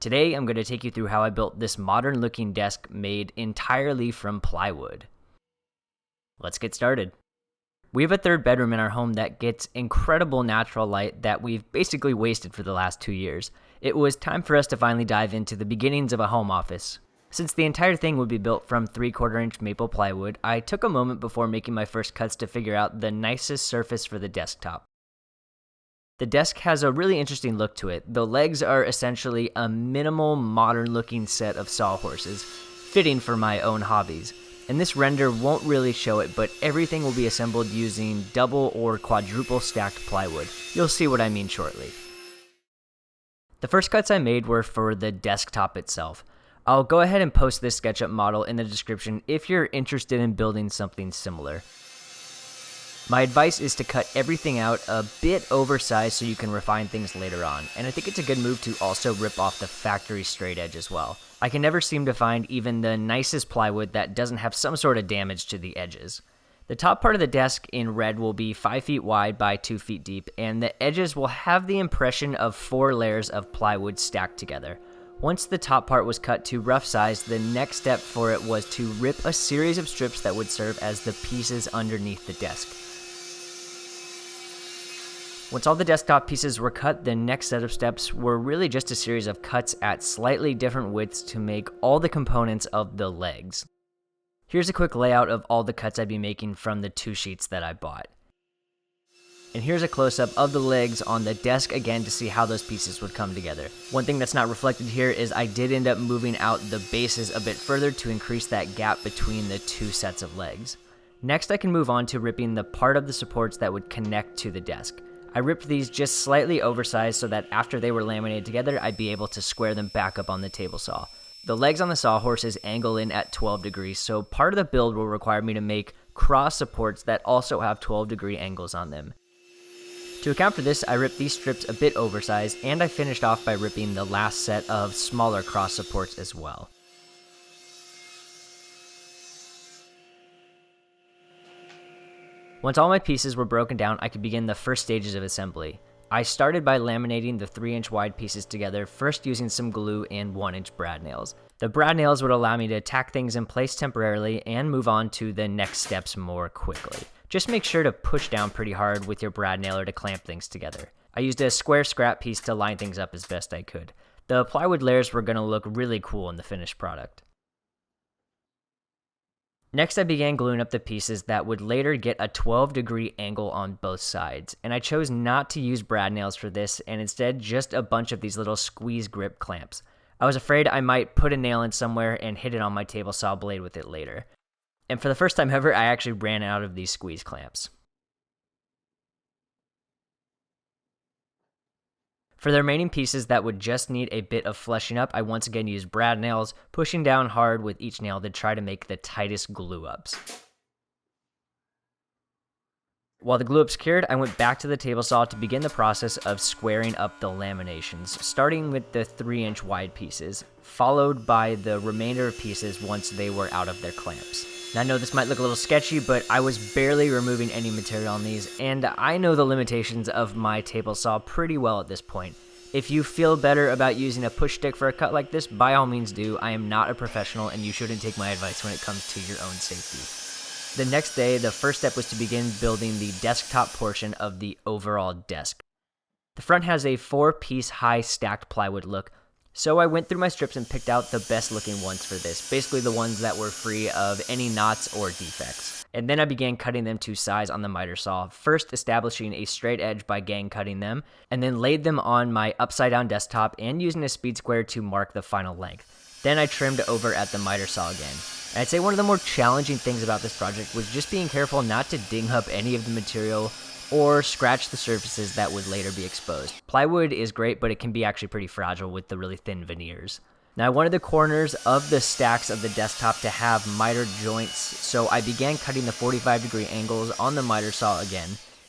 Today, I'm going to take you through how I built this modern looking desk made entirely from plywood. Let's get started. We have a third bedroom in our home that gets incredible natural light that we've basically wasted for the last 2 years. It was time for us to finally dive into the beginnings of a home office. Since the entire thing would be built from 3/4 inch maple plywood, I took a moment before making my first cuts to figure out the nicest surface for the desktop. The desk has a really interesting look to it. The legs are essentially a minimal, modern-looking set of sawhorses, fitting for my own hobbies. And this render won't really show it, but everything will be assembled using double or quadruple stacked plywood. You'll see what I mean shortly. The first cuts I made were for the desktop itself. I'll go ahead and post this SketchUp model in the description if you're interested in building something similar. My advice is to cut everything out a bit oversized so you can refine things later on, and I think it's a good move to also rip off the factory straight edge as well. I can never seem to find even the nicest plywood that doesn't have some sort of damage to the edges. The top part of the desk in red will be 5 feet wide by 2 feet deep, and the edges will have the impression of 4 layers of plywood stacked together. Once the top part was cut to rough size, the next step for it was to rip a series of strips that would serve as the pieces underneath the desk. Once all the desktop pieces were cut, the next set of steps were really just a series of cuts at slightly different widths to make all the components of the legs. Here's a quick layout of all the cuts I'd be making from the 2 sheets that I bought. And here's a close-up of the legs on the desk again to see how those pieces would come together. One thing that's not reflected here is I did end up moving out the bases a bit further to increase that gap between the 2 sets of legs. Next, I can move on to ripping the part of the supports that would connect to the desk. I ripped these just slightly oversized so that after they were laminated together, I'd be able to square them back up on the table saw. The legs on the sawhorses angle in at 12 degrees, so part of the build will require me to make cross supports that also have 12-degree angles on them. To account for this, I ripped these strips a bit oversized, and I finished off by ripping the last set of smaller cross supports as well. Once all my pieces were broken down, I could begin the first stages of assembly. I started by laminating the 3-inch wide pieces together, first using some glue and 1-inch brad nails. The brad nails would allow me to tack things in place temporarily and move on to the next steps more quickly. Just make sure to push down pretty hard with your brad nailer to clamp things together. I used a square scrap piece to line things up as best I could. The plywood layers were going to look really cool in the finished product. Next, I began gluing up the pieces that would later get a 12-degree angle on both sides, and I chose not to use brad nails for this and instead just a bunch of these little squeeze grip clamps. I was afraid I might put a nail in somewhere and hit it on my table saw blade with it later. And for the first time ever, I actually ran out of these squeeze clamps. For the remaining pieces that would just need a bit of fleshing up, I once again used brad nails, pushing down hard with each nail to try to make the tightest glue-ups. While the glue-ups cured, I went back to the table saw to begin the process of squaring up the laminations, starting with the 3-inch wide pieces, followed by the remainder of pieces once they were out of their clamps. Now, I know this might look a little sketchy, but I was barely removing any material on these, and I know the limitations of my table saw pretty well at this point. If you feel better about using a push stick for a cut like this, by all means do. I am not a professional, and you shouldn't take my advice when it comes to your own safety. The next day, the first step was to begin building the desktop portion of the overall desk. The front has a 4-piece high stacked plywood look, so I went through my strips and picked out the best looking ones for this, basically the ones that were free of any knots or defects. And then I began cutting them to size on the miter saw, first establishing a straight edge by gang cutting them, and then laid them on my upside down desktop and using a speed square to mark the final length. Then I trimmed over at the miter saw again. And I'd say one of the more challenging things about this project was just being careful not to ding up any of the material or scratch the surfaces that would later be exposed. Plywood is great, but it can be actually pretty fragile with the really thin veneers. Now, I wanted the corners of the stacks of the desktop to have mitered joints, so I began cutting the 45-degree angles on the miter saw again.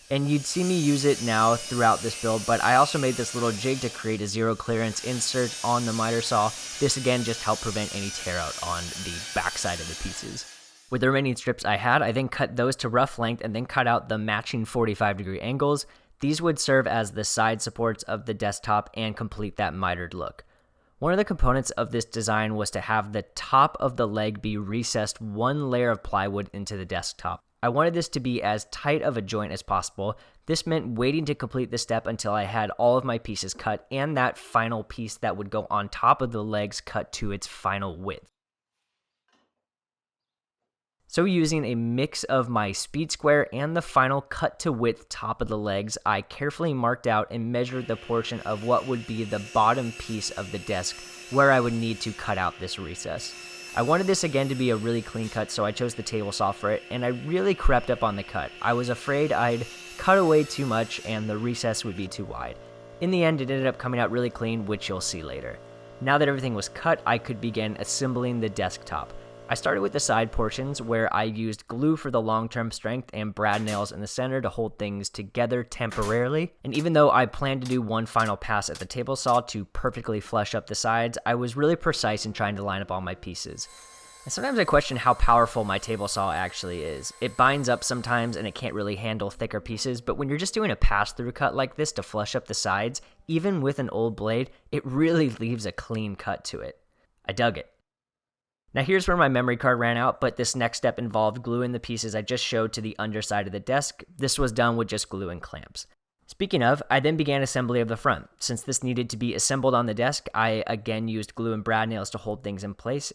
And you'd see me use it now throughout this build, but I also made this little jig to create a zero clearance insert on the miter saw. This again just helped prevent any tear out on the backside of the pieces. With the remaining strips I had, I then cut those to rough length and then cut out the matching 45-degree angles. These would serve as the side supports of the desktop and complete that mitered look. One of the components of this design was to have the top of the leg be recessed one layer of plywood into the desktop. I wanted this to be as tight of a joint as possible. This meant waiting to complete the step until I had all of my pieces cut and that final piece that would go on top of the legs cut to its final width. So using a mix of my speed square and the final cut to width top of the legs, I carefully marked out and measured the portion of what would be the bottom piece of the desk where I would need to cut out this recess. I wanted this again to be a really clean cut, so I chose the table saw for it, and I really crept up on the cut. I was afraid I'd cut away too much and the recess would be too wide. In the end, it ended up coming out really clean, which you'll see later. Now that everything was cut, I could begin assembling the desktop. I started with the side portions where I used glue for the long-term strength and brad nails in the center to hold things together temporarily. And even though I planned to do one final pass at the table saw to perfectly flush up the sides, I was really precise in trying to line up all my pieces. And sometimes I question how powerful my table saw actually is. It binds up sometimes and it can't really handle thicker pieces, but when you're just doing a pass-through cut like this to flush up the sides, even with an old blade, it really leaves a clean cut to it. I dug it. Now here's where my memory card ran out, but this next step involved gluing the pieces I just showed to the underside of the desk. This was done with just glue and clamps. Speaking of, I then began assembly of the front. Since this needed to be assembled on the desk, I again used glue and brad nails to hold things in place.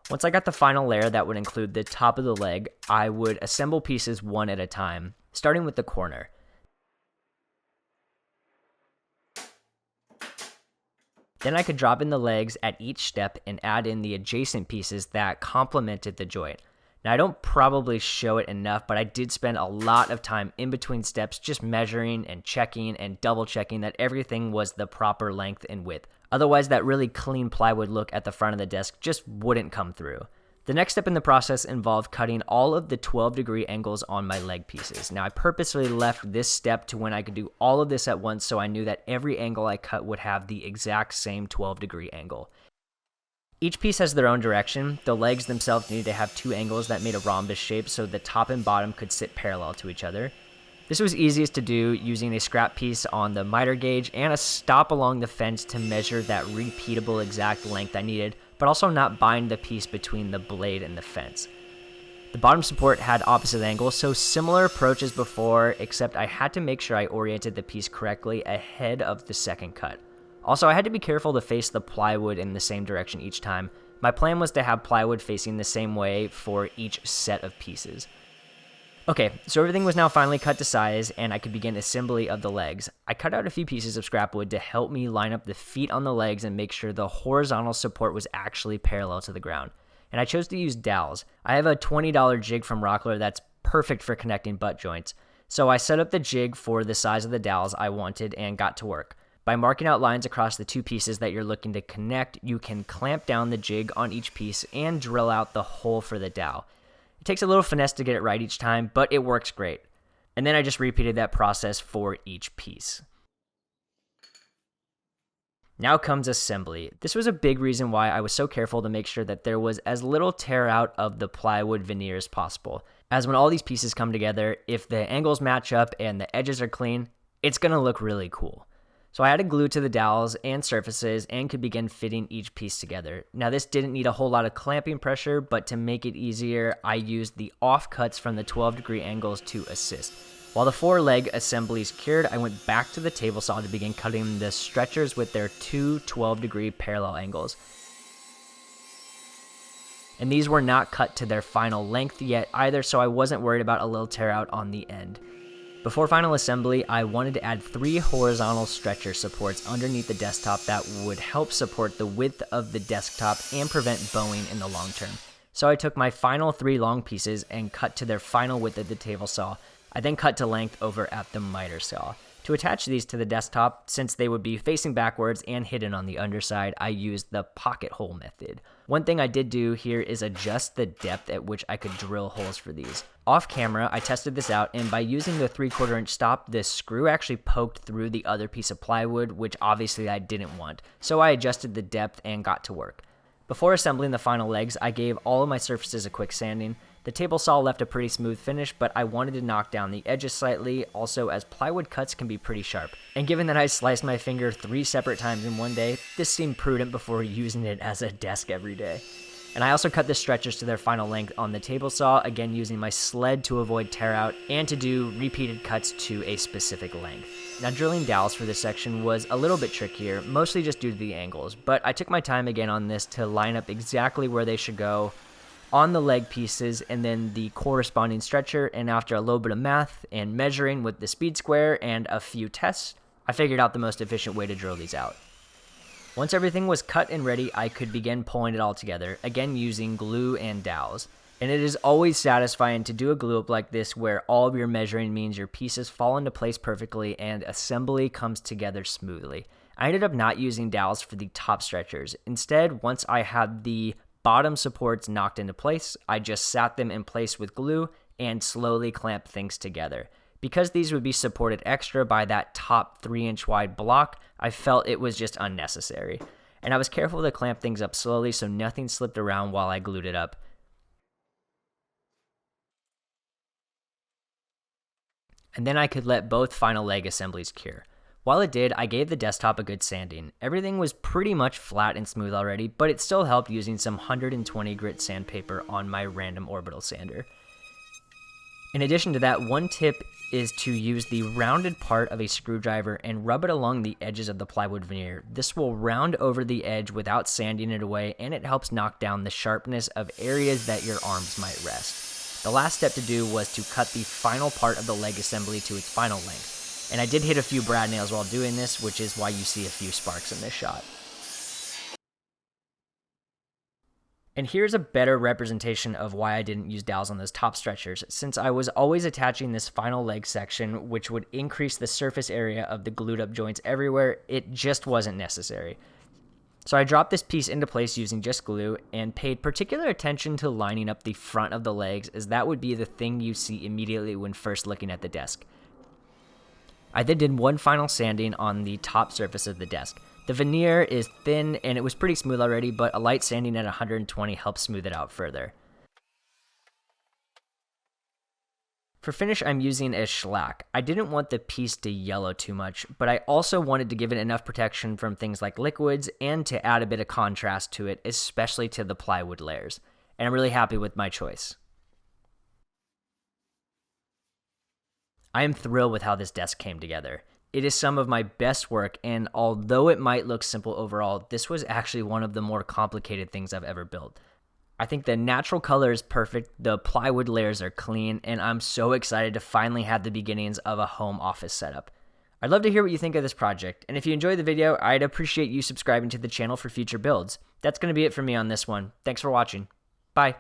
Once I got the final layer that would include the top of the leg, I would assemble pieces one at a time, starting with the corner. Then I could drop in the legs at each step and add in the adjacent pieces that complemented the joint. Now I don't probably show it enough, but I did spend a lot of time in between steps just measuring and checking and double checking that everything was the proper length and width. Otherwise that really clean plywood look at the front of the desk just wouldn't come through. The next step in the process involved cutting all of the 12-degree angles on my leg pieces. Now I purposely left this step to when I could do all of this at once so I knew that every angle I cut would have the exact same 12-degree angle. Each piece has their own direction. The legs themselves needed to have two angles that made a rhombus shape so the top and bottom could sit parallel to each other. This was easiest to do using a scrap piece on the miter gauge and a stop along the fence to measure that repeatable exact length I needed, but also not bind the piece between the blade and the fence. The bottom support had opposite angles, so similar approach as before, except I had to make sure I oriented the piece correctly ahead of the second cut. Also, I had to be careful to face the plywood in the same direction each time. My plan was to have plywood facing the same way for each set of pieces. Okay, so everything was now finally cut to size, and I could begin assembly of the legs. I cut out a few pieces of scrap wood to help me line up the feet on the legs and make sure the horizontal support was actually parallel to the ground. And I chose to use dowels. I have a $20 jig from Rockler that's perfect for connecting butt joints. So I set up the jig for the size of the dowels I wanted and got to work. By marking out lines across the two pieces that you're looking to connect, you can clamp down the jig on each piece and drill out the hole for the dowel. It takes a little finesse to get it right each time, but it works great. And then I just repeated that process for each piece. Now comes assembly. This was a big reason why I was so careful to make sure that there was as little tear out of the plywood veneer as possible. As when all these pieces come together, if the angles match up and the edges are clean, it's going to look really cool. So I added glue to the dowels and surfaces and could begin fitting each piece together. Now this didn't need a whole lot of clamping pressure, but to make it easier, I used the offcuts from the 12-degree angles to assist. While the 4-leg assemblies cured, I went back to the table saw to begin cutting the stretchers with their two 12-degree parallel angles. And these were not cut to their final length yet either, so I wasn't worried about a little tear out on the end. Before final assembly, I wanted to add 3 horizontal stretcher supports underneath the desktop that would help support the width of the desktop and prevent bowing in the long term. So I took my final 3 long pieces and cut to their final width of the table saw. I then cut to length over at the miter saw. To attach these to the desktop, since they would be facing backwards and hidden on the underside, I used the pocket hole method. One thing I did do here is adjust the depth at which I could drill holes for these. Off camera, I tested this out, and by using the 3/4 inch stop, this screw actually poked through the other piece of plywood, which obviously I didn't want. So I adjusted the depth and got to work. Before assembling the final legs, I gave all of my surfaces a quick sanding. The The table saw left a pretty smooth finish, but I wanted to knock down the edges slightly, also as plywood cuts can be pretty sharp. And given that I sliced my finger 3 separate times in one day, this seemed prudent before using it as a desk every day. And I also cut the stretchers to their final length on the table saw, again using my sled to avoid tear out and to do repeated cuts to a specific length. Now drilling dowels for this section was a little bit trickier, mostly just due to the angles, but I took my time again on this to line up exactly where they should go on the leg pieces and then the corresponding stretcher, and after a little bit of math and measuring with the speed square and a few tests, I figured out the most efficient way to drill these out. Once everything was cut and ready, I could begin pulling it all together, again using glue and dowels. And it is always satisfying to do a glue up like this where all of your measuring means your pieces fall into place perfectly and assembly comes together smoothly. I ended up not using dowels for the top stretchers. Instead, once I had the bottom supports knocked into place, I just sat them in place with glue and slowly clamped things together. Because these would be supported extra by that top 3-inch wide block, I felt it was just unnecessary. And I was careful to clamp things up slowly so nothing slipped around while I glued it up. And then I could let both final leg assemblies cure. While it did, I gave the desktop a good sanding. Everything was pretty much flat and smooth already, but it still helped using some 120 grit sandpaper on my random orbital sander. In addition to that, one tip is to use the rounded part of a screwdriver and rub it along the edges of the plywood veneer. This will round over the edge without sanding it away, and it helps knock down the sharpness of areas that your arms might rest. The last step to do was to cut the final part of the leg assembly to its final length. And I did hit a few brad nails while doing this, which is why you see a few sparks in this shot. And here's a better representation of why I didn't use dowels on those top stretchers, since I was always attaching this final leg section, which would increase the surface area of the glued up joints everywhere. It just wasn't necessary. So I dropped this piece into place using just glue and paid particular attention to lining up the front of the legs, as that would be the thing you see immediately when first looking at the desk. I then did one final sanding on the top surface of the desk. The veneer is thin and it was pretty smooth already, but a light sanding at 120 helps smooth it out further. For finish, I'm using a shellac. I didn't want the piece to yellow too much, but I also wanted to give it enough protection from things like liquids and to add a bit of contrast to it, especially to the plywood layers. And I'm really happy with my choice. I am thrilled with how this desk came together. It is some of my best work, and although it might look simple overall, this was actually one of the more complicated things I've ever built. I think the natural color is perfect, the plywood layers are clean, and I'm so excited to finally have the beginnings of a home office setup. I'd love to hear what you think of this project, and if you enjoyed the video, I'd appreciate you subscribing to the channel for future builds. That's going to be it for me on this one. Thanks for watching. Bye.